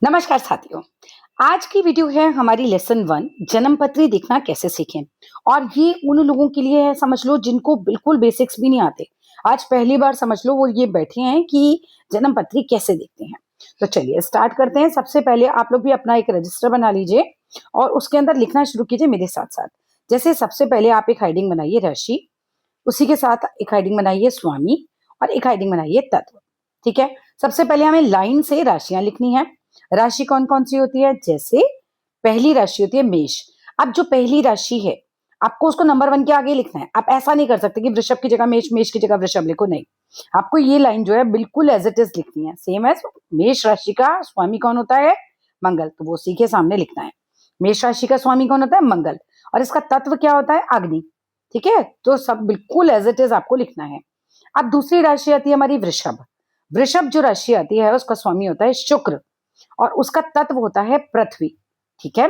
नमस्कार साथियों। आज की वीडियो है हमारी लेसन 1 जन्म पत्री देखना कैसे सीखें। और ये उन लोगों के लिए है समझ लो जिनको बिल्कुल बेसिक्स भी नहीं आते। आज पहली बार समझ लो वो ये बैठे हैं कि जन्म पत्री कैसे देखते हैं। तो चलिए स्टार्ट करते हैं। सबसे पहले आप लोग भी अपना एक रजिस्टर बना लीजिए और उसके अंदर लिखना शुरू कीजिए मेरे साथ-साथ। जैसे सबसे पहले आप एक हेडिंग बनाइए राशि, उसी के साथ एक हेडिंग बनाइए स्वामी और एक हेडिंग बनाइए तत्व। ठीक है? सबसे पहले हमें लाइन से राशियां लिखनी है। राशि कौन-कौन सी होती है? जैसे पहली राशि होती है मेष। अब जो पहली राशि है, आपको उसको नंबर 1 के आगे लिखना है। आप ऐसा नहीं कर सकते कि वृषभ की जगह मेष, मेष की जगह वृषभ लिखो, नहीं। आपको ये लाइन जो है बिल्कुल एज़ इट इज़ लिखनी है। सेम एज़ मेष राशि का स्वामी कौन होता है? मंगल, तो वो उसी के सामने लिखना है। मेष राशि का स्वामी कौन होता है? मंगल। और इसका तत्व क्या होता है? अग्नि। ठीक है? तो सब बिल्कुल एज़ इट इज़ आपको लिखना है। अब दूसरी राशि आती है हमारी वृषभ। वृषभ जो राशि आती है उसका स्वामी होता है शुक्र और उसका तत्व होता है पृथ्वी। ठीक है?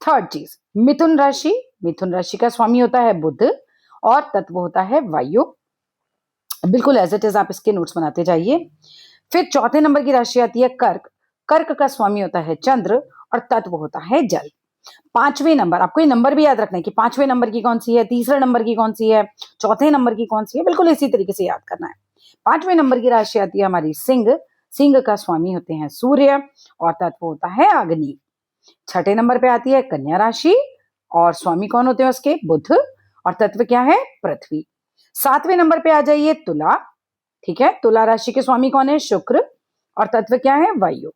थर्ड चीज मिथुन राशि। मिथुन राशि का स्वामी होता है बुध और तत्व होता है वायु। बिल्कुल एज इट इज आप इसके नोट्स बनाते जाइए। फिर चौथे नंबर की राशि आती है कर्क। कर्क का स्वामी होता है चंद्र और तत्व होता है जल। पांचवें नंबर, आपको ये नंबर भी याद रखना है कि पांचवें नंबर की कौन सी है, तीसरे नंबर की कौन सी है, चौथे नंबर की कौन सी है, बिल्कुल इसी तरीके से याद करना है। पांचवें नंबर की राशि आती है हमारी सिंह। सिंह का स्वामी होते हैं सूर्य और तत्व होता है अग्नि। छठे नंबर पे आती है कन्या राशि और स्वामी कौन होते हैं उसके? बुध और तत्व क्या है? पृथ्वी। सातवें नंबर पे आ जाइए तुला। ठीक है? तुला राशि के स्वामी कौन है? शुक्र और तत्व क्या है? वायु।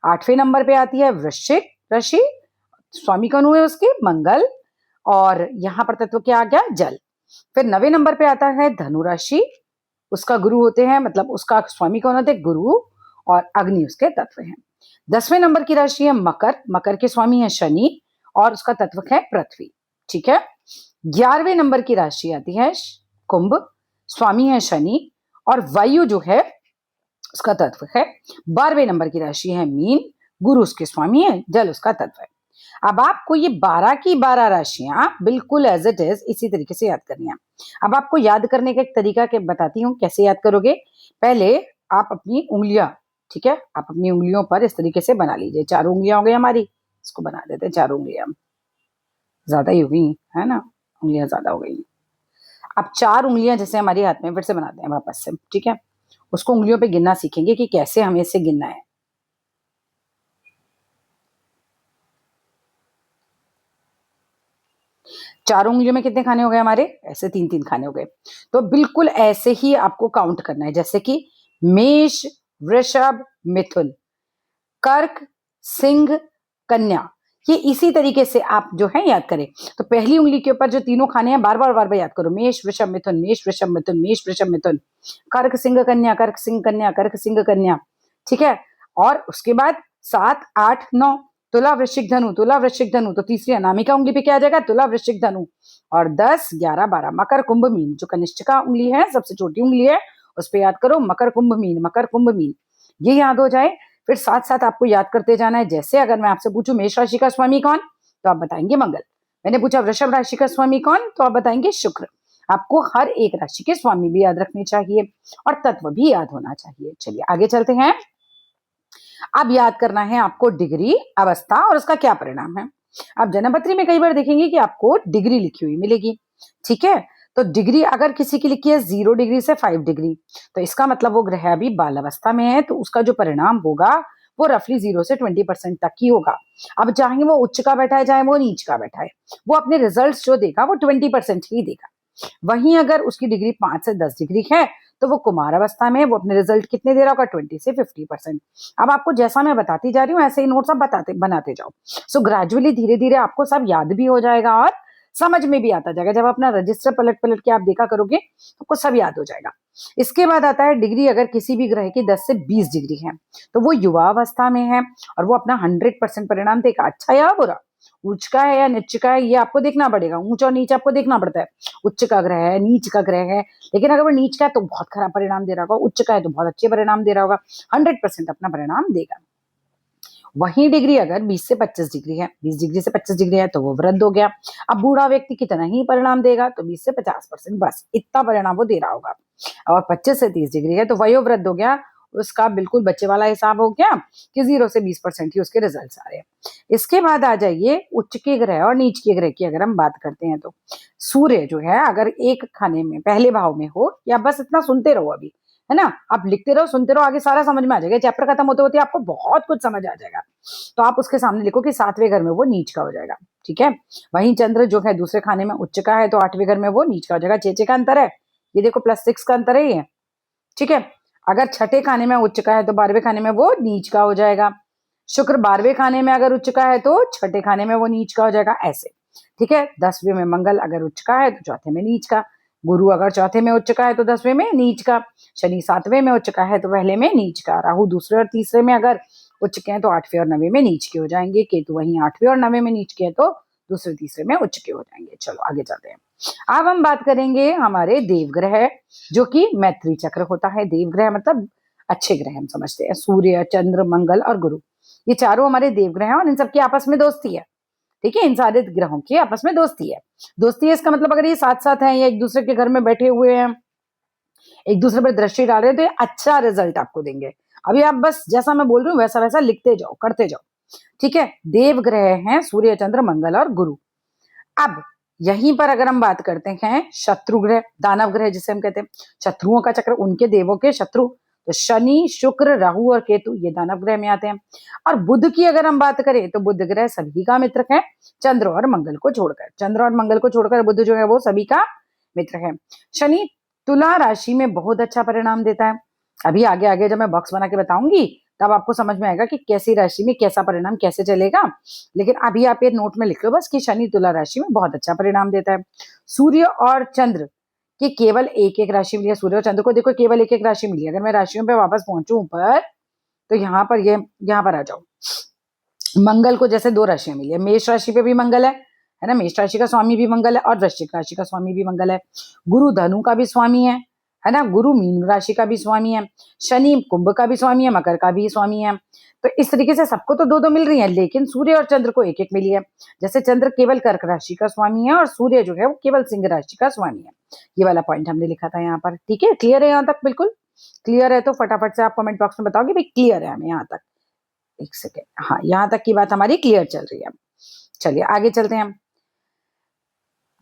आठवें नंबर पे आती है वृश्चिक राशि। स्वामी कौन हुए उसके? मंगल और यहाँ पर तत्व क्या आ गया? जल। फिर 9वें नंबर पे आता है धनु राशि। उसका गुरु होते हैं, मतलब उसका स्वामी कौन होते हैं? गुरु और अग्नि उसके तत्व हैं। 10वें नंबर की राशि है मकर। मकर के स्वामी है शनि और उसका तत्व है पृथ्वी। ठीक है? 11वें नंबर की राशि आती है कुंभ। स्वामी है शनि और वायु जो है उसका तत्व है। 12वें नंबर की राशि है मीन। गुरु उसके स्वामी है, जल उसका तत्व है। अब आपको ये 12 की 12 राशियां बिल्कुल एज इट इज इसी तरीके से याद करनी है। अब आपको याद करने का एक तरीका के बताती हूँ कैसे याद करोगे। पहले आप अपनी उंगलियां, ठीक है, आप अपनी उंगलियों पर इस तरीके से बना लीजिए। 4 उंगलियां हो गई हमारी, इसको बना देते हैं 4 उंगलियां। ज्यादा ही हो गई है ना, उंगलियां ज्यादा हो गई। अब 4 उंगलियां जैसे हमारे हाथ में, फिर से बनाते हैं वापस से। ठीक है? उसको उंगलियों पे गिनना सीखेंगे कि कैसे हमें इसे गिनना है। 4 उंगलियों में कितने खाने हो गए हमारे? ऐसे 3-3 खाने हो गए। तो बिल्कुल ऐसे ही आपको काउंट करना है, जैसे कि मेष, वृषभ, मिथुन, कर्क, सिंह, कन्या। ये इसी तरीके से आप जो है याद करें। तो पहली उंगली के ऊपर जो तीनों खाने हैं बार-बार याद करो। मेष, वृषभ, मिथुन, मेष, वृषभ, मिथुन, मेष, वृषभ, मिथुन, कर्क, सिंह, कन्या, कर्क, सिंह, कन्या, कर्क, सिंह, कन्या। ठीक है? और उसके बाद 7, 8, 9 तुला, वृश्चिक, धनु, तुला, वृश्चिक, धनु। तो तीसरी अनामिका उंगली पे क्या आ जाएगा? तुला, वृश्चिक, धनु। और 10, 11, 12 मकर, कुंभ, मीन। जो कनिष्ठिका उंगली है, सबसे छोटी उंगली है, उस पर याद करो मकर, कुंभ, मीन, मकर, कुंभ, मीन। ये याद हो जाए, फिर साथ साथ आपको याद करते जाना है। जैसे अगर मैं आपसे पूछूं मेष राशि का स्वामी कौन, तो आप बताएंगे मंगल। मैंने पूछा वृषभ राशि का स्वामी कौन, तो आप बताएंगे शुक्र। आपको हर एक राशि के स्वामी भी याद रखने चाहिए और तत्व भी याद होना चाहिए। चलिए आगे चलते हैं। अब याद करना है आपको डिग्री, अवस्था और उसका क्या परिणाम है। आप जन्मपत्री में कई बार देखेंगे कि आपको डिग्री लिखी हुई मिलेगी। ठीक है? तो डिग्री अगर किसी की लिखी है 0 डिग्री से 5 डिग्री, तो इसका मतलब वो ग्रह अभी बाल अवस्था में है, तो उसका जो परिणाम होगा वो रफली 0 से 20% तक ही होगा। अब चाहे वो उच्च का बैठा है चाहे वो नीच का बैठा है, वो अपने रिजल्ट जो देगा वो 20% ही देगा। वहीं अगर उसकी डिग्री 5 से 10 डिग्री है तो वो कुमार अवस्था में वो अपने रिजल्ट कितने दे रहा होगा? 20 से 50%। अब आपको जैसा मैं बताती जा रही हूँ ऐसे ही नोट्स आप बनाते जाओ। सो ग्रेजुअली धीरे धीरे आपको सब याद भी हो जाएगा और समझ में भी आता जाएगा। जब अपना रजिस्टर पलट पलट के आप देखा करोगे तो आपको सब याद हो जाएगा। इसके बाद आता है डिग्री अगर किसी भी ग्रह की 10 से 20 डिग्री है तो वो युवा अवस्था में है और वो अपना 100% परिणाम देगा। अच्छा या बुरा, उच्च का है या नीच का है, ये आपको देखना पड़ेगा। ऊंच और नीच आपको देखना पड़ता है। उच्च का ग्रह है, नीच का ग्रह है, लेकिन अगर वो नीच का है तो बहुत खराब परिणाम दे रहा होगा, उच्च का है तो बहुत अच्छे परिणाम दे रहा होगा। 100% अपना परिणाम देगा। वही डिग्री अगर 20 से 25 डिग्री है, 20 डिग्री से 25 डिग्री है तो वो वृद्ध हो गया। अब बूढ़ा व्यक्ति कितना ही परिणाम देगा? तो 20 से 50%, बस इतना परिणाम वो दे रहा होगा। और 25 से 30 डिग्री है तो वयोवृद्ध हो गया उसका बिल्कुल बच्चे वाला हिसाब हो गया कि 0 से 20% ही उसके रिजल्ट आ रहे हैं। इसके बाद आ जाइए उच्च के ग्रह और नीच के ग्रह की अगर हम बात करते हैं तो सूर्य जो है अगर एक खाने में पहले भाव में हो, या बस इतना सुनते रहो अभी, है ना, आप लिखते रहो सुनते रहो, आगे सारा समझ में आ जाएगा। चैप्टर खत्म होते होते आपको बहुत कुछ समझ आ जाएगा। तो आप उसके सामने लिखो कि 7वें घर में वो नीच का हो जाएगा, ठीक है। वहीं चंद्र जो है दूसरे खाने में उच्च का है तो 8वें घर में वो नीच का हो जाएगा। 6 का अंतर है, ये देखो +6 का अंतर है ये, ठीक है। अगर छठे खाने में उच्च का है तो 12वें खाने में वो नीच का हो जाएगा। शुक्र 12वें खाने में अगर उच्च का है तो छठे खाने में वो नीच का हो जाएगा, ऐसे, ठीक है। 10वें में मंगल अगर उच्च का है तो चौथे में नीच का। गुरु अगर चौथे में उच्च का है तो 10वें में नीच का। शनि 7वें में उच्च का है तो पहले में नीच का। राहु दूसरे और तीसरे में अगर उच्च के हैं तो 8वें और 9वें में नीच के हो जाएंगे। केतु वहीं 8वें और 9वें में नीच के हैं तो दूसरे तीसरे में उच्च के हो जाएंगे। चलो आगे चलते हैं। अब हम बात करेंगे हमारे देवग्रह, जो कि मैत्री चक्र होता है। देवग्रह मतलब अच्छे ग्रह हम समझते हैं, सूर्य, चंद्र, मंगल और गुरु, ये चारों हमारे देवग्रह हैं और इन सबकी आपस में दोस्ती है, ठीक है। इन सारे ग्रहों की आपस में दोस्ती है। दोस्ती है इसका मतलब अगर ये साथ साथ हैं या एक दूसरे के घर में बैठे हुए हैं, एक दूसरे पर दृष्टि डाल रहे हैं, तो ये अच्छा रिजल्ट आपको देंगे। अभी आप बस जैसा मैं बोल रही हूँ वैसा वैसा लिखते जाओ, करते जाओ, ठीक है। देव ग्रह हैं सूर्य, चंद्र, मंगल और गुरु। अब यहीं पर अगर हम बात करते हैं शत्रु ग्रह, दानव ग्रह जिसे हम कहते हैं, शत्रुओं का चक्र, उनके देवों के शत्रु, तो शनि, शुक्र, राहु और केतु ये दानव ग्रह में आते हैं। और बुध की अगर हम बात करें तो बुध ग्रह सभी का मित्र है, चंद्र और मंगल को छोड़कर। चंद्र और मंगल को छोड़कर बुध जो है वो सभी का मित्र है। शनि तुला राशि में बहुत अच्छा परिणाम देता है। अभी आगे आगे जब मैं बॉक्स बना के बताऊंगी तब आपको समझ में आएगा कि कैसी राशि में कैसा परिणाम कैसे चलेगा, लेकिन अभी आप ये नोट में लिख लो बस कि शनि तुला राशि में बहुत अच्छा परिणाम देता है। सूर्य और चंद्र की केवल एक एक राशि मिली है। सूर्य और चंद्र को देखो केवल एक एक राशि मिली है। अगर मैं राशियों पे वापस पहुंचू ऊपर तो यहाँ पर आ जाओ। मंगल को जैसे 2 राशियां मिली है, मेष राशि पे भी मंगल है ना, मेष राशि का स्वामी भी मंगल है और वृश्चिक राशि का स्वामी भी मंगल है। गुरु धनु का भी स्वामी है ना, गुरु मीन राशि का भी स्वामी है। शनि कुंभ का भी स्वामी है, मकर का भी स्वामी है। तो इस तरीके से सबको तो 2-2 मिल रही है, लेकिन सूर्य और चंद्र को एक एक मिली है। जैसे चंद्र केवल कर्क राशि का स्वामी है और सूर्य जो है वो केवल सिंह राशि का स्वामी है। ये वाला पॉइंट हमने लिखा था यहाँ पर, ठीक है। क्लियर है यहाँ तक? बिल्कुल क्लियर है तो फटाफट से आप कमेंट बॉक्स में बताओगे भाई क्लियर है हमें यहाँ तक। एक सेकेंड, हाँ यहाँ तक की बात हमारी क्लियर चल रही है। चलिए आगे चलते हैं।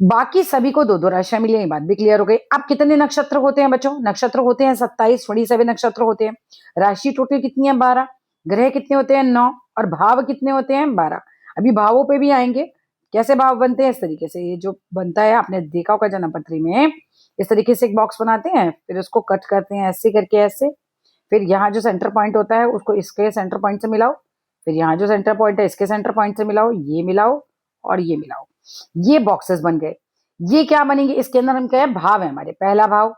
बाकी सभी को 2-2 राशियां मिली, ये बात भी क्लियर हो गई। अब कितने नक्षत्र होते हैं बच्चों? नक्षत्र होते हैं 27 नक्षत्र होते हैं। राशि टोटल कितनी है? 12। ग्रह कितने होते हैं? 9। और भाव कितने होते हैं? 12। अभी भावों पे भी आएंगे, कैसे भाव बनते हैं। इस तरीके से ये जो बनता है आपने देखा होगा जन्म पत्री में, इस तरीके से एक बॉक्स बनाते हैं, फिर उसको कट करते हैं ऐसे करके, ऐसे, फिर यहाँ जो सेंटर पॉइंट होता है उसको इसके सेंटर पॉइंट से मिलाओ, फिर यहाँ जो सेंटर पॉइंट है इसके सेंटर पॉइंट से मिलाओ, ये मिलाओ और ये मिलाओ, ये बॉक्सेस बन गए। ये क्या बनेंगे? इसके अंदर हम क्या है? भाव है हमारे। पहला भाव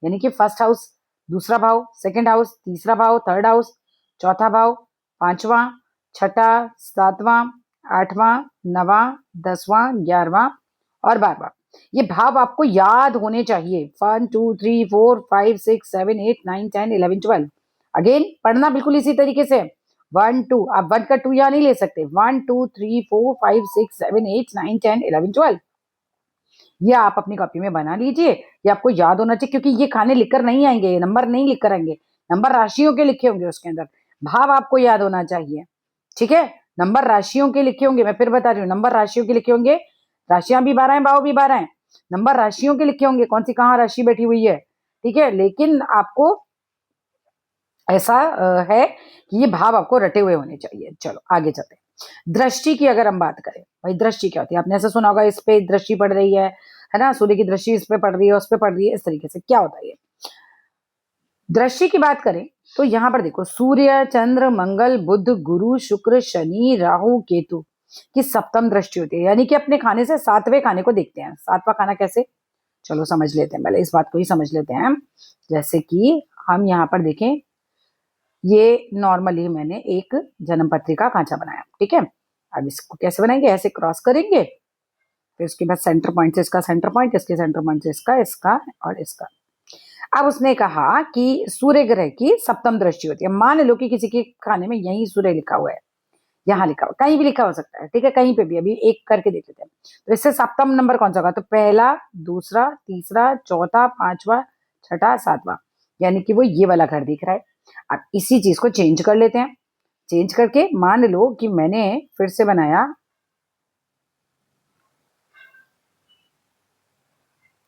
यानी कि फर्स्ट हाउस, दूसरा भाव सेकंड हाउस, तीसरा भाव थर्ड हाउस, चौथा भाव पांचवा, छठा, सातवां, आठवां, नवा, 10वां, 11वां और 12वां। ये भाव आपको याद होने चाहिए। 1 2 3 4 5 6 7 8 9 10 11 12। अगेन पढ़ना बिल्कुल इसी तरीके से। 1 2, आप 1 का 2 यहाँ नहीं ले सकते। 1 2 3 4 5 6 7 8 9 10 11 12। ये आप अपनी कॉपी में बना लीजिए, ये आपको याद होना चाहिए, क्योंकि ये खाने लिखकर नहीं आएंगे, ये नंबर नहीं लिख कर आएंगे, नंबर राशियों के लिखे होंगे उसके अंदर। भाव आपको याद होना चाहिए, ठीक है। नंबर राशियों के लिखे होंगे, मैं फिर बता रही हूँ, नंबर राशियों के लिखे होंगे। राशियां भी 12 हैं, भाव भी 12 हैं, नंबर राशियों के लिखे होंगे, कौन सी कहाँ राशि बैठी हुई है, ठीक है। लेकिन आपको ऐसा है कि ये भाव आपको रटे हुए होने चाहिए। चलो आगे चलते हैं। दृष्टि की अगर हम बात करें, भाई दृष्टि क्या होती है? आपने ऐसा सुना होगा इस पे दृष्टि पड़ रही है ना, सूर्य की दृष्टि इस पे पड़ रही है, उस पे पड़ रही है, इस तरीके से क्या होता है ये दृष्टि की बात करें तो यहाँ पर देखो, सूर्य, चंद्र, मंगल, बुध, गुरु, शुक्र, शनि, राहु, केतु की सप्तम दृष्टि होती है। यानी कि अपने खाने से 7वें खाने को देखते हैं। 7वां खाना कैसे? चलो समझ लेते हैं, पहले इस बात को ही समझ लेते हैं। जैसे कि हम यहाँ पर देखें, ये नॉर्मली मैंने एक जन्म पत्रिका खांचा बनाया, ठीक है। अब इसको कैसे बनाएंगे? ऐसे क्रॉस करेंगे, फिर उसके बाद सेंटर पॉइंट से इसका सेंटर पॉइंट, इसके सेंटर पॉइंट से इसका, इसका और इसका। अब उसने कहा कि सूर्य ग्रह की सप्तम दृष्टि होती है। मान लो कि किसी के खाने में यही सूर्य लिखा हुआ है, यहाँ लिखा हुआ, कहीं भी लिखा हो सकता है, ठीक है, कहीं पे भी। अभी एक करके देख लेते हैं। तो इससे सप्तम नंबर कौन सा होगा? तो पहला, दूसरा, तीसरा, चौथा, पांचवा, छठा, सातवां, यानी कि वो ये वाला घर दिख रहा है। अब इसी चीज को चेंज कर लेते हैं। चेंज करके मान लो कि मैंने फिर से बनाया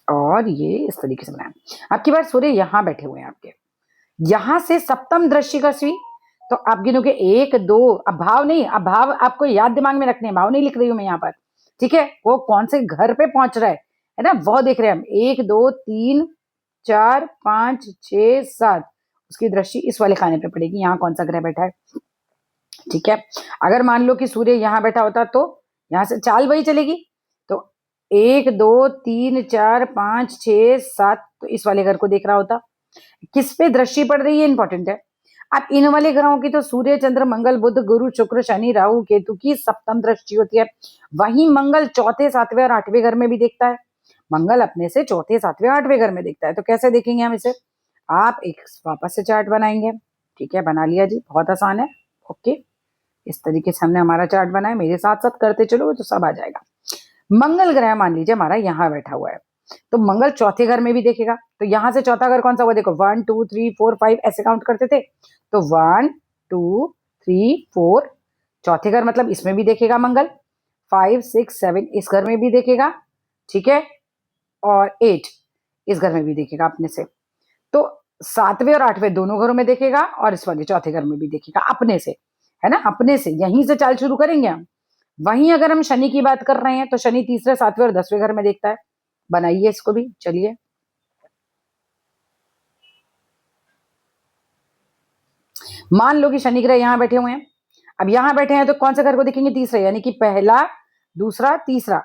और ये इस तरीके से बनाया। अब की बार सूर्य यहां बैठे हुए हैं आपके, यहां से सप्तम दृष्टि का सी, तो आप गिनोगे 1 2, अब भाव नहीं, अब भाव आपको याद दिमाग में रखने हैं, भाव नहीं लिख रही हूं मैं यहाँ पर, ठीक है। वो कौन से घर पे पहुंच रहा है ना, वो देख रहे हैं हम। 1 2 3 4 5 6 7, उसकी दृष्टि इस वाले खाने पे पड़ेगी, यहाँ कौन सा ग्रह बैठा है, ठीक है। अगर मान लो कि सूर्य यहाँ बैठा होता तो यहाँ से चाल वही चलेगी, तो 1 2 3 4 5 6 7, तो इस वाले घर को देख रहा होता। किस पे दृष्टि पड़ रही है इंपॉर्टेंट है। अब इन वाले ग्रहों की तो सूर्य चंद्र मंगल बुध गुरु शुक्र शनि राहु केतु की सप्तम दृष्टि होती है। वहीं मंगल चौथे सातवें और आठवें घर में भी देखता है। मंगल अपने से चौथे सातवें आठवें घर में देखता है, तो कैसे देखेंगे हम इसे। आप एक वापस से चार्ट बनाएंगे, ठीक है, बना लिया जी, बहुत आसान है। ओके, इस तरीके से हमने हमारा चार्ट बनाया, मेरे साथ साथ करते चलो तो सब आ जाएगा। मंगल ग्रह मान लीजिए हमारा यहाँ बैठा हुआ है, तो मंगल चौथे घर में भी देखेगा। तो यहां से चौथा घर कौन सा हुआ, देखो 1 2 3 4 5 ऐसे काउंट करते थे, तो 1 2 3 4, चौथे घर मतलब इसमें भी देखेगा मंगल। 5 6 7 इस घर में भी देखेगा, ठीक है, और 8 इस घर में भी देखेगा अपने से। तो सातवें और आठवें दोनों घरों में देखेगा, और इस वाले चौथे घर में भी देखेगा अपने से, है ना, अपने से। यहीं से चाल शुरू करेंगे हम। वहीं अगर हम शनि की बात कर रहे हैं तो शनि तीसरे सातवें और 10वें घर में देखता है। बनाइए इसको भी, चलिए। मान लो कि शनि ग्रह यहां बैठे हुए हैं। अब यहां बैठे हैं तो कौन से घर को देखेंगे, तीसरा, यानी कि पहला दूसरा तीसरा,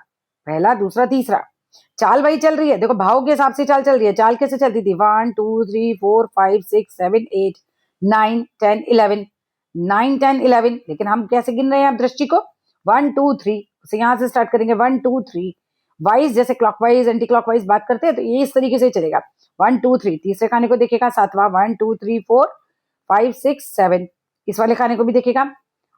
पहला दूसरा तीसरा। चाल वही चल रही है, देखो भाव के हिसाब से चाल चल रही है। चाल कैसे चलती थी, 1 2 3 4 5 6 7 8 9 10 11, 9 10 11, लेकिन हम कैसे गिन रहे हैं आप दृष्टि को, 1 2 3 से यहां से स्टार्ट करेंगे, 1 2 3 वाइज, जैसे क्लॉकवाइज एंटी क्लॉकवाइज बात करते हैं तो ये इस तरीके से चलेगा। 1 2 3 तीसरे खाने को देखेगा, सातवां 1 2 3 4 5 6 7 इस वाले खाने को भी देखेगा,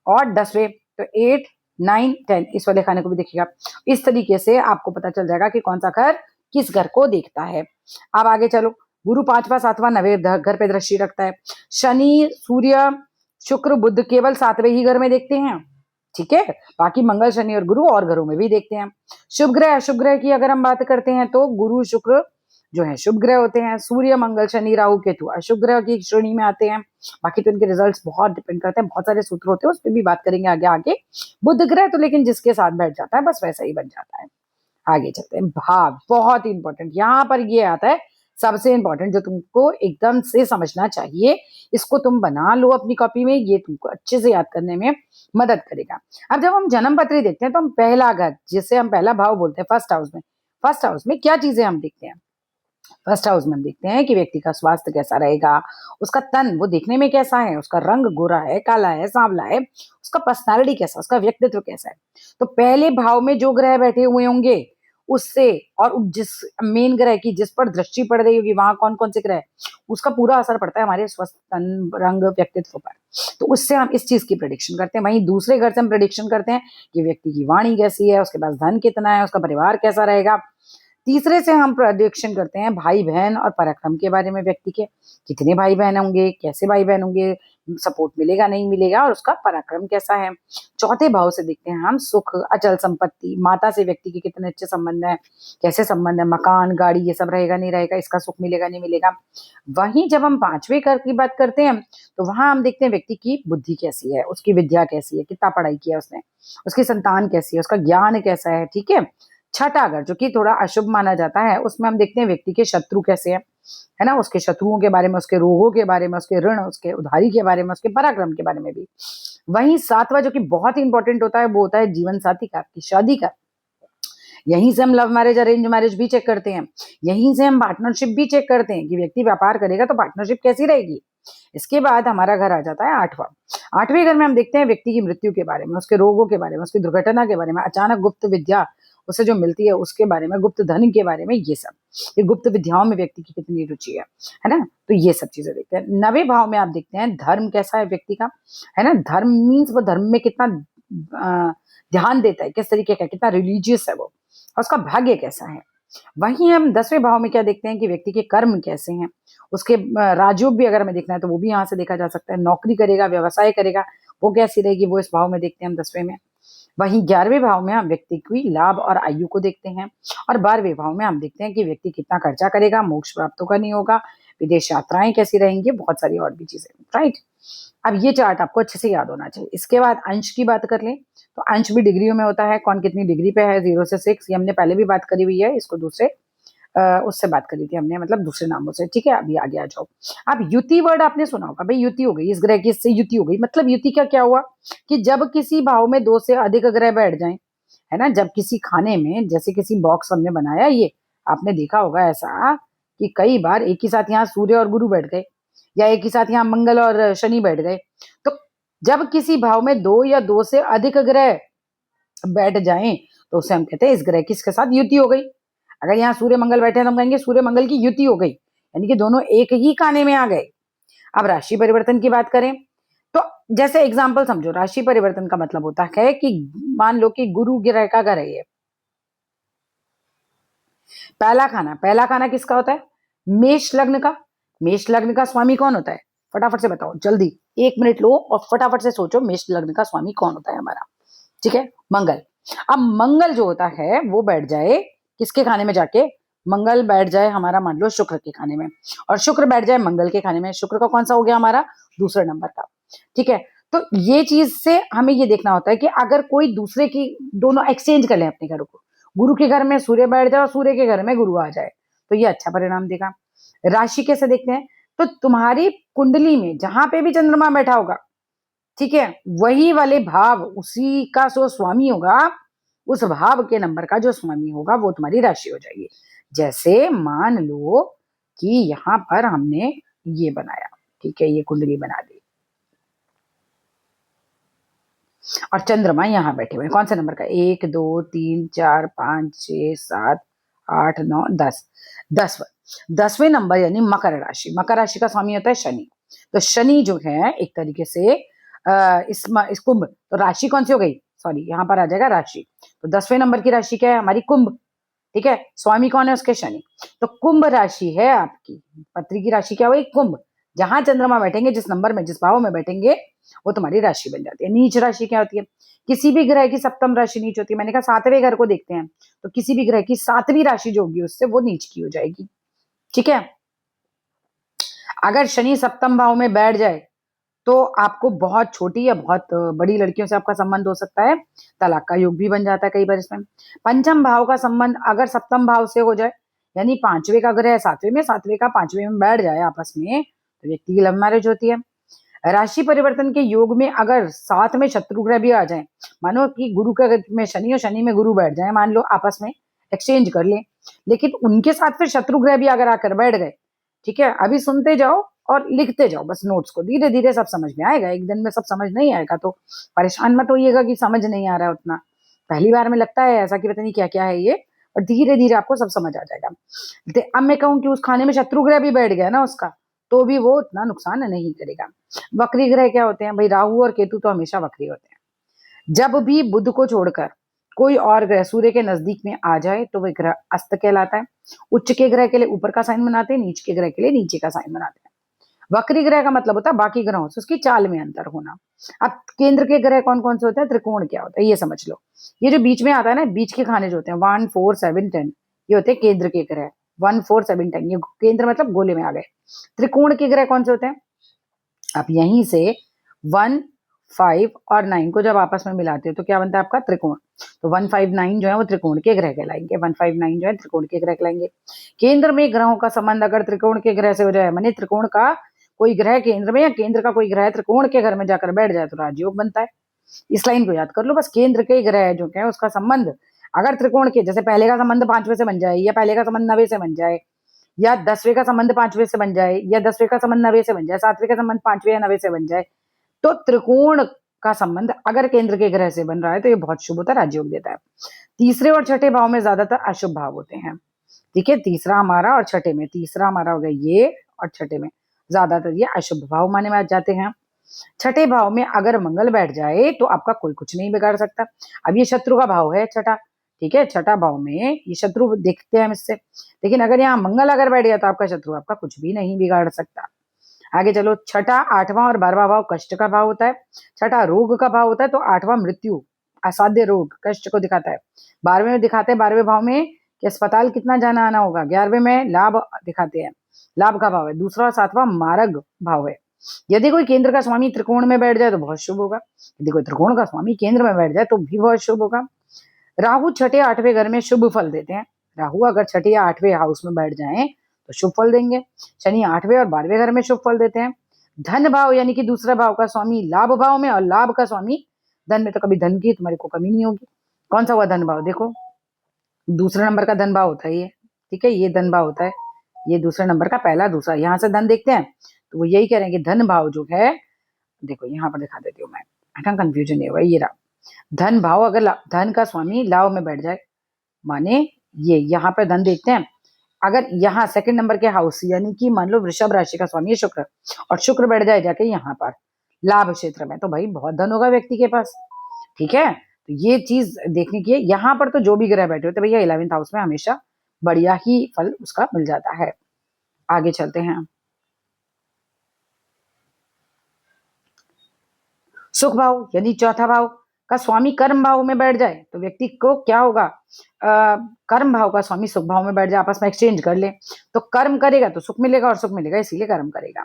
और 10वें तो 8 9 10 इस वाले खाने को भी देखेगा। इस तरीके से आपको पता चल जाएगा कि कौन सा घर किस घर को देखता है। अब आगे चलो, गुरु पांचवा सातवां नवे घर पे दृष्टि रखता है। शनि सूर्य शुक्र बुध केवल सातवें ही घर में देखते हैं, ठीक है, बाकी मंगल शनि और गुरु और घरों में भी देखते हैं। शुभ ग्रह अशुभ ग्रह की अगर हम बात करते हैं तो गुरु शुक्र जो है शुभ ग्रह होते हैं, सूर्य मंगल शनि राहु केतु अशुभ ग्रह की श्रेणी में आते हैं। बाकी तो इनके रिजल्ट्स बहुत डिपेंड करते हैं, बहुत सारे सूत्र होते हैं, उस पर भी बात करेंगे आगे आगे। बुध ग्रह तो लेकिन जिसके साथ बैठ जाता है बस वैसा ही बन जाता है। आगे चलते हैं, भाव बहुत इंपॉर्टेंट यहाँ पर ये आता है, सबसे इंपॉर्टेंट जो तुमको एकदम से समझना चाहिए। इसको तुम बना लो अपनी कॉपी में, ये तुमको अच्छे से याद करने में मदद करेगा। अब जब हम जन्म पत्री देखते हैं तो हम पहला घर, जिसे हम पहला भाव बोलते हैं, फर्स्ट हाउस में, फर्स्ट हाउस में क्या चीजें हम देखते हैं। फर्स्ट हाउस में हम देखते हैं कि व्यक्ति का स्वास्थ्य कैसा रहेगा, उसका तन वो देखने में कैसा है, उसका रंग गोरा है काला है सांवला है, उसका पर्सनालिटी कैसा, उसका व्यक्तित्व कैसा है। तो पहले भाव में जो ग्रह बैठे हुए होंगे उससे, और जिस मेन ग्रह की जिस पर दृष्टि पड़ रही होगी वहां कौन कौन से ग्रह, उसका पूरा असर पड़ता है हमारे स्वस्थ तन रंग व्यक्तित्व पर। तो उससे हम इस चीज की प्रेडिक्शन करते हैं। वहीं दूसरे घर से हम प्रेडिक्शन करते हैं कि व्यक्ति की वाणी कैसी है, उसके पास धन कितना है, उसका परिवार कैसा रहेगा। तीसरे से हम प्रेडिक्शन करते हैं भाई बहन और पराक्रम के बारे में, व्यक्ति के कितने भाई बहन होंगे, कैसे भाई बहन होंगे, सपोर्ट मिलेगा नहीं मिलेगा, और उसका पराक्रम कैसा है। चौथे भाव से देखते हैं हम सुख अचल संपत्ति, माता से व्यक्ति के कितने अच्छे संबंध है, कैसे संबंध है, मकान गाड़ी ये सब रहेगा नहीं रहेगा, इसका सुख मिलेगा नहीं मिलेगा। वहीं जब हम पांचवें घर की बात करते हैं तो वहां हम देखते हैं व्यक्ति की बुद्धि कैसी है, उसकी विद्या कैसी है, कितना पढ़ाई किया उसने, उसकी संतान कैसी है, उसका ज्ञान कैसा है, ठीक है। छठा घर जो कि थोड़ा अशुभ माना जाता है, उसमें हम देखते हैं व्यक्ति के शत्रु कैसे हैं, है ना, उसके शत्रुओं के बारे में, उसके रोगों के बारे में, उसके ऋण, उसके उधारी के बारे में, उसके पराक्रम के बारे में भी। वहीं सातवां जो कि बहुत ही इंपॉर्टेंट होता है वो होता है जीवन साथी का, आपकी शादी का। यहीं से हम लव मैरिज अरेंज मैरिज भी चेक करते हैं, यहीं से हम पार्टनरशिप भी चेक करते हैं कि व्यक्ति व्यापार करेगा तो पार्टनरशिप कैसी रहेगी। इसके बाद हमारा घर आ जाता है आठवां। आठवें घर में हम देखते हैं व्यक्ति की मृत्यु के बारे में, उसके रोगों के बारे में, उसकी दुर्घटना के बारे में, अचानक गुप्त विद्या उसे जो मिलती है उसके बारे में, गुप्त धन के बारे में, ये सब, ये गुप्त विद्याओं में व्यक्ति की कितनी रुचि है ना, तो ये सब चीजें देखते हैं। नवे भाव में आप देखते हैं धर्म कैसा है व्यक्ति का, है ना, धर्म मीन्स वो धर्म में कितना ध्यान देता है, किस तरीके का, कितना रिलीजियस है वो, और उसका भाग्य कैसा है। वहीं हम 10वें भाव में क्या देखते हैं कि व्यक्ति के कर्म कैसे हैं, उसके राजयोग भी अगर हमें देखना है तो वो भी यहाँ से देखा जा सकता है। नौकरी करेगा, व्यवसाय करेगा, वो कैसी रहेगी, वो इस भाव में देखते हैं हम 10वें में। वहीं 11वें भाव में हम व्यक्ति की लाभ और आयु को देखते हैं, और 12वें भाव में हम देखते हैं कि व्यक्ति कितना खर्चा करेगा, मोक्ष प्राप्त होगा नहीं होगा, विदेश यात्राएं कैसी रहेंगी, बहुत सारी और भी चीजें। राइट, अब ये चार्ट आपको अच्छे से याद होना चाहिए। इसके बाद अंश की बात कर लें तो अंश भी डिग्रियों में होता है, कौन कितनी डिग्री पे है, 0 से 6, ये हमने पहले भी बात करी हुई है, इसको दूसरे उससे बात करी थी हमने, मतलब दूसरे नामों से। ठीक है, अभी आगे आ जाओ। अब युति वर्ड आपने सुना होगा, भाई युति हो गई, इस ग्रह की इससे युति हो गई। मतलब युति का क्या हुआ कि जब किसी भाव में 2 से अधिक ग्रह बैठ जाएं, है ना, जब किसी खाने में, जैसे किसी बॉक्स हमने बनाया, ये आपने देखा होगा ऐसा कि कई बार एक ही साथ यहाँ सूर्य और गुरु बैठ गए, या एक ही साथ यहाँ मंगल और शनि बैठ गए। तो जब किसी भाव में 2 या 2 से अधिक ग्रह बैठ जाएं तो उसे हम कहते हैं इस ग्रह की इसके साथ युति हो गई। अगर यहाँ सूर्य मंगल बैठे हैं तो हम कहेंगे सूर्य मंगल की युति हो गई, यानी कि दोनों एक ही खाने में आ गए। अब राशि परिवर्तन की बात करें तो जैसे एग्जाम्पल समझो, राशि परिवर्तन का मतलब होता है कि मान लो कि गुरु ग्रह का घर है ये, पहला खाना किसका होता है, मेष लग्न का। मेष लग्न का स्वामी कौन होता है, फटाफट से बताओ, जल्दी 1 मिनट लो और फटाफट से सोचो, मेष लग्न का स्वामी कौन होता है हमारा। ठीक है, मंगल। अब मंगल जो होता है वो बैठ जाए किसके खाने में जाके, मंगल बैठ जाए हमारा मान लो शुक्र के खाने में, और शुक्र बैठ जाए मंगल के खाने में। शुक्र का कौन सा हो गया हमारा, दूसरे नंबर का। ठीक है, तो ये चीज से हमें ये देखना होता है कि अगर कोई दूसरे की, दोनों एक्सचेंज कर ले अपने घरों को, गुरु के घर में सूर्य बैठ जाए और सूर्य के घर में गुरु आ जाए, तो ये अच्छा परिणाम देगा। राशि कैसे देखते हैं, तो तुम्हारी कुंडली में जहां पे भी चंद्रमा बैठा होगा, ठीक है, वही वाले भाव, उसी का जो स्वामी होगा, उस भाव के नंबर का जो स्वामी होगा वो तुम्हारी राशि हो जाएगी। जैसे मान लो कि यहां पर हमने ये बनाया, ठीक है, ये कुंडली बना दी और चंद्रमा यहाँ बैठे हुए, कौन से नंबर का, 1 2 3 4 5 6 7 8 9 10, 10वें नंबर यानी मकर राशि। मकर राशि का स्वामी होता है शनि। तो शनि जो है एक तरीके से इस कुंभ, तो राशि कौन सी हो गई, सॉरी यहाँ पर आ जाएगा राशि। तो 10वें नंबर की राशि क्या है हमारी, कुंभ। ठीक है, स्वामी कौन है उसके, शनि। तो कुंभ राशि है आपकी, पत्री की राशि क्या हुई, कुंभ। जहां चंद्रमा बैठेंगे, जिस नंबर में, जिस भाव में बैठेंगे, वो तुम्हारी राशि बन जाती है। नीच राशि क्या होती है, किसी भी ग्रह की सप्तम राशि नीच होती है। मैंने कहा 7वें घर को देखते हैं, तो किसी भी ग्रह की 7वीं राशि जो होगी उससे वो नीच की हो जाएगी। ठीक है, अगर शनि सप्तम भाव में बैठ जाए तो आपको बहुत छोटी या बहुत बड़ी लड़कियों से आपका संबंध हो सकता है, तलाक का योग भी बन जाता है कई बार इसमें। पंचम भाव का संबंध अगर सप्तम भाव से हो जाए, यानी 5वें का ग्रह 7वें में, 7वें का 5वें में बैठ जाए आपस में, तो व्यक्ति की लव मैरिज होती है। राशि परिवर्तन के योग में अगर साथ में शत्रु ग्रह भी आ जाए, मानो कि गुरु के में शनि और शनि में गुरु बैठ जाए, मान लो आपस में एक्सचेंज कर ले, लेकिन उनके साथ फिर शत्रु ग्रह भी अगर आकर बैठ गए, ठीक है, अभी सुनते जाओ और लिखते जाओ बस नोट्स को, धीरे धीरे सब समझ में आएगा। एक दिन में सब समझ नहीं आएगा तो परेशान मत होइएगा कि समझ नहीं आ रहा है उतना, पहली बार में लगता है ऐसा कि पता नहीं क्या क्या है ये, और धीरे धीरे आपको सब समझ आ जाएगा। अब मैं कहूँ कि उस खाने में शत्रु ग्रह भी बैठ गया ना उसका, तो भी वो उतना नुकसान नहीं करेगा। वक्री ग्रह क्या होते हैं भाई, राहु और केतु तो हमेशा वक्री होते हैं। जब भी बुध को छोड़कर कोई और ग्रह सूर्य के नजदीक में आ जाए तो वह ग्रह अस्त कहलाता है। उच्च के ग्रह के लिए ऊपर का साइन बनाते हैं, नीच के ग्रह के लिए नीचे का साइन बनाते हैं। वक्री ग्रह का मतलब होता है बाकी ग्रहों से उसकी चाल में अंतर होना। अब केंद्र के ग्रह कौन कौन से होते हैं, त्रिकोण क्या होता है ये समझ लो। ये जो बीच में आता है ना, बीच के खाने जो होते हैं 1 4 7 10, ये होते हैं केंद्र के ग्रह। 1 4 7 10 ये केंद्र मतलब गोले में आ गए। त्रिकोण के ग्रह कौन से होते हैं, अब यहीं से 1 5 और 9 को जब आपस में मिलाते हो तो क्या बनता है आपका, त्रिकोण। तो 1 5 9 जो है वो त्रिकोण के ग्रह कहलाएंगे, 1 5 9 जो है त्रिकोण के ग्रह कहलाएंगे। केंद्र में ग्रहों का संबंध अगर त्रिकोण के ग्रह से हो जाए, माने त्रिकोण का कोई ग्रह केंद्र में या केंद्र का कोई ग्रह त्रिकोण के घर में जाकर बैठ जाए तो राजयोग बनता है। इस लाइन को याद कर लो बस, केंद्र के ग्रह जो है उसका संबंध अगर त्रिकोण के, जैसे पहले का संबंध 5वें से बन जाए, या पहले का संबंध 9वें से बन जाए, या 10वें का संबंध 5वें से बन जाए, या 10वें का संबंध 9वें से बन जाए, 7वें का संबंध 5वें या 9वें से बन जाए, तो त्रिकोण का संबंध अगर केंद्र के ग्रह से बन रहा है तो ये बहुत शुभ होता है, राजयोग देता है। तीसरे और छठे भाव में ज्यादातर अशुभ भाव होते हैं। ठीक है, तीसरा हमारा और छठे में, तीसरा हमारा हो गया ये, और छठे में ज्यादातर ये अशुभ भाव माने में जाते हैं। छठे भाव में अगर मंगल बैठ जाए तो आपका कोई कुछ नहीं बिगाड़ सकता। अब ये शत्रु का भाव है छठा, ठीक है, छठा भाव में ये शत्रु देखते हैं हम इससे, लेकिन अगर यहाँ मंगल अगर बैठ गया तो आपका शत्रु आपका कुछ भी नहीं बिगाड़ सकता। आगे चलो, छठा, आठवां और 12वां भाव कष्ट का भाव होता है। छठा रोग का भाव होता है, तो आठवां मृत्यु, असाध्य रोग, कष्ट को दिखाता है। 12वें में दिखाते हैं, 12वें भाव में कि अस्पताल कितना जाना आना होगा। 11वें में लाभ दिखाते हैं, लाभ का भाव है। दूसरा और 7वां मार्ग भाव है। यदि कोई केंद्र का स्वामी त्रिकोण में बैठ जाए तो बहुत शुभ होगा, यदि कोई त्रिकोण का स्वामी केंद्र में बैठ जाए तो भी बहुत शुभ होगा। राहु छठे आठवें घर में शुभ फल देते हैं। राहु अगर छठे या आठवें हाउस में बैठ जाएं तो शुभ फल देंगे। शनि 8वें और 12वें घर में शुभ फल देते हैं। धन भाव यानी कि दूसरा भाव का स्वामी लाभ भाव में, और लाभ का स्वामी धन में, तो कभी धन की तुम्हारे को कमी नहीं होगी। कौन सा हुआ धन भाव? देखो, दूसरे नंबर का धन भाव होता है ये, ठीक है, ये धन भाव होता है, ये दूसरे नंबर का पहला दूसरा, यहां से धन देखते हैं तो वो यही कह रहे हैं कि धन भाव जो है, देखो यहाँ पर दिखा देती हूँ मैं, है ना, कंफ्यूजन नहीं होगा। ये रहा धन भाव, अगर धन का स्वामी लाभ में बैठ जाए, माने ये यहाँ पर धन देखते हैं, अगर यहाँ सेकंड नंबर के हाउस यानी कि मान लो वृषभ राशि का स्वामी है शुक्र, और शुक्र बैठ जाए जाके यहाँ पर लाभ क्षेत्र में, तो भाई बहुत धन होगा व्यक्ति के पास, ठीक है। तो ये चीज देखने की है। यहाँ पर तो जो भी ग्रह बैठे होते भैया 11th हाउस में हमेशा बढ़िया ही फल उसका मिल जाता है। आगे चलते हैं। सुख भाव यानी चौथा भाव का स्वामी कर्म भाव में बैठ जाए तो व्यक्ति को क्या होगा, कर्म भाव का स्वामी सुख भाव में बैठ जाए, आपस में एक्सचेंज कर ले तो कर्म करेगा तो सुख मिलेगा, और सुख मिलेगा इसीलिए कर्म करेगा।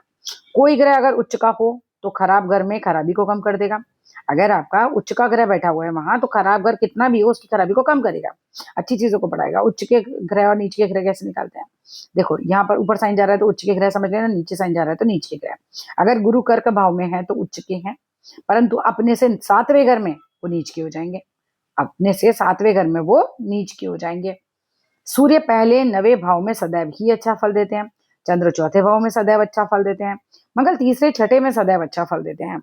कोई ग्रह अगर उच्च का हो तो खराब घर में खराबी को कम कर देगा। अगर आपका उच्च का ग्रह बैठा हुआ है वहां, तो खराब घर कितना भी हो उसकी खराबी को कम करेगा, अच्छी चीजों को बढ़ाएगा। उच्च के ग्रह और नीचे के ग्रह कैसे निकालते हैं? देखो, यहाँ पर ऊपर साइन जा रहा है तो उच्च के ग्रह समझ लेना, नीचे साइन जा रहा है तो नीचे के ग्रह। अगर गुरु कर्क भाव में है तो उच्च के हैं, परंतु अपने से 7वें घर में वो नीच के हो जाएंगे, अपने से 7वें घर में वो नीच के हो जाएंगे। सूर्य पहले 9वें भाव में सदैव ही अच्छा फल देते हैं। चंद्र चौथे भाव में सदैव अच्छा फल देते हैं। मंगल तीसरे छठे में सदैव अच्छा फल देते हैं।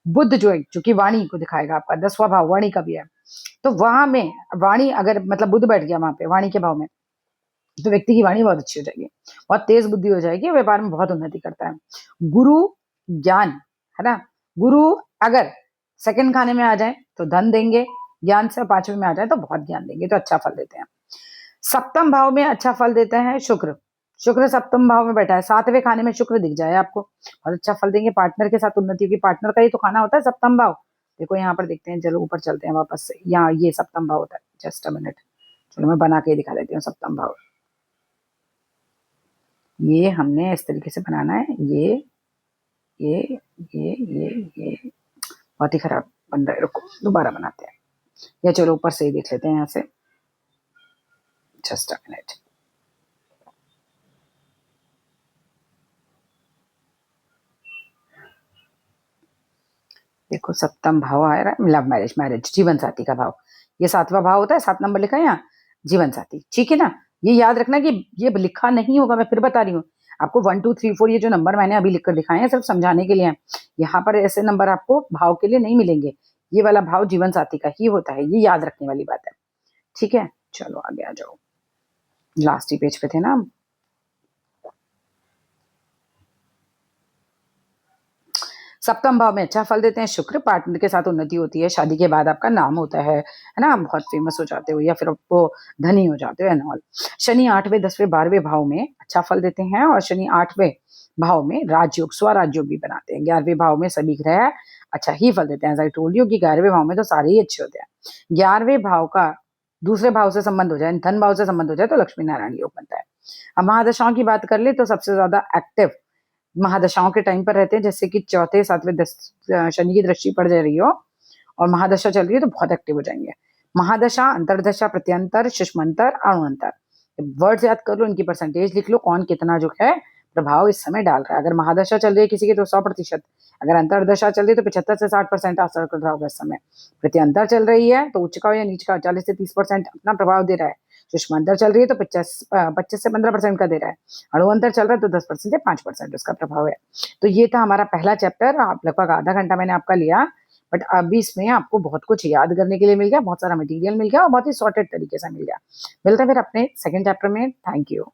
बुध जो है, चूंकि वाणी को दिखाएगा, आपका 10वां भाव वाणी का भी है, तो वहां में वाणी अगर मतलब बुध बैठ गया वहां पे वाणी के भाव में, तो व्यक्ति की वाणी बहुत अच्छी हो जाएगी, बहुत तेज बुद्धि हो जाएगी, व्यापार में बहुत उन्नति करता है। गुरु ज्ञान, है ना, गुरु अगर सेकंड खाने में आ जाए तो धन देंगे ज्ञान से, 5वें में आ जाए तो बहुत ज्ञान देंगे, तो अच्छा फल देते हैं। सप्तम भाव में अच्छा फल देता है शुक्र। शुक्र सप्तम भाव में बैठा है, 7वें खाने में शुक्र दिख जाए आपको, बहुत अच्छा फल देंगे। पार्टनर के साथ उन्नति होगी, पार्टनर का ही तो खाना होता है सप्तम भाव। देखो यहाँ पर देखते हैं, चलो ऊपर चलते हैं वापस से, यहाँ ये सप्तम भाव होता है, जस्ट अ मिनट, चलो मैं बना के दिखा देती हूँ सप्तम भाव। ये हमने इस तरीके से बनाना है, ये बहुत ही खराब बन रहा है, रुको दोबारा बनाते हैं, या चलो ऊपर से ही देख लेते हैं यहाँ से, जस्ट अ मिनट। देखो सप्तम भाव आ रहा है, लव मैरिज, मैरिज जीवन साथी का भाव, ये 7वां भाव होता है, 7 नंबर लिखा है यहाँ, जीवन साथी, ठीक है ना। ये याद रखना कि ये लिखा नहीं होगा, मैं फिर बता रही हूँ आपको, 1 2 3 4 ये जो नंबर मैंने अभी लिखकर दिखाए हैं सिर्फ समझाने के लिए हैं। यहाँ पर ऐसे नंबर आपको भाव के लिए नहीं मिलेंगे, ये वाला भाव जीवन साथी का ही होता है, ये याद रखने वाली बात है, ठीक है। चलो आगे आ जाओ, लास्ट ही पेज पे थे ना हम। सप्तम भाव में अच्छा फल देते हैं शुक्र, पार्टनर के साथ उन्नति होती है, शादी के बाद आपका नाम होता है ना, बहुत फेमस हो जाते हो या फिर आपको धनी हो जाते हो एंड ऑल। शनि 8वें 10वें 12वें भाव में अच्छा फल देते हैं, और शनि 8वें भाव में राजयोग स्वराजयोग भी बनाते हैं। 11वें भाव में सभी ग्रह अच्छा ही फल देते हैं, एज आई टोल्ड यू कि 11वें भाव में तो सारे ही अच्छे होते हैं। 11वें भाव का दूसरे भाव से संबंध हो जाए, धन भाव से संबंध हो जाए तो लक्ष्मी नारायण योग बनता है। अब महादशाओं की बात कर ले तो सबसे ज्यादा एक्टिव महादशाओं के टाइम पर रहते हैं, जैसे कि चौथे 7वें 10 शनि की दृष्टि पड़ जा रही हो और महादशा चल रही है तो बहुत एक्टिव हो जाएंगे। महादशा, अंतरदशा, प्रत्यंतर, सुषमंतर, अणुअंतर, वर्ड्स याद कर लो, इनकी परसेंटेज लिख लो, कौन कितना जो है प्रभाव इस समय डाल रहा है। अगर महादशा चल रही है किसी की तो 100%, अगर अंतरदशा चल रही है तो 75 से 60% असर कर रहा होगा इस समय। प्रत्यंतर चल रही है तो उच्च का या नीच का 40 से 30% अपना प्रभाव दे रहा है। सुषमांतर चल रही है तो 25 से 15% का दे रहा है। अणुअंतर चल रहा है तो 10% से 5% उसका प्रभाव है। तो ये था हमारा पहला चैप्टर, आप लगभग आधा घंटा मैंने आपका लिया, बट अभी इसमें आपको बहुत कुछ याद करने के लिए मिल गया, बहुत सारा मटेरियल मिल गया और बहुत ही सॉर्टेड तरीके से मिल गया। मिलते हैं फिर अपने सेकंड चैप्टर में। Thank you.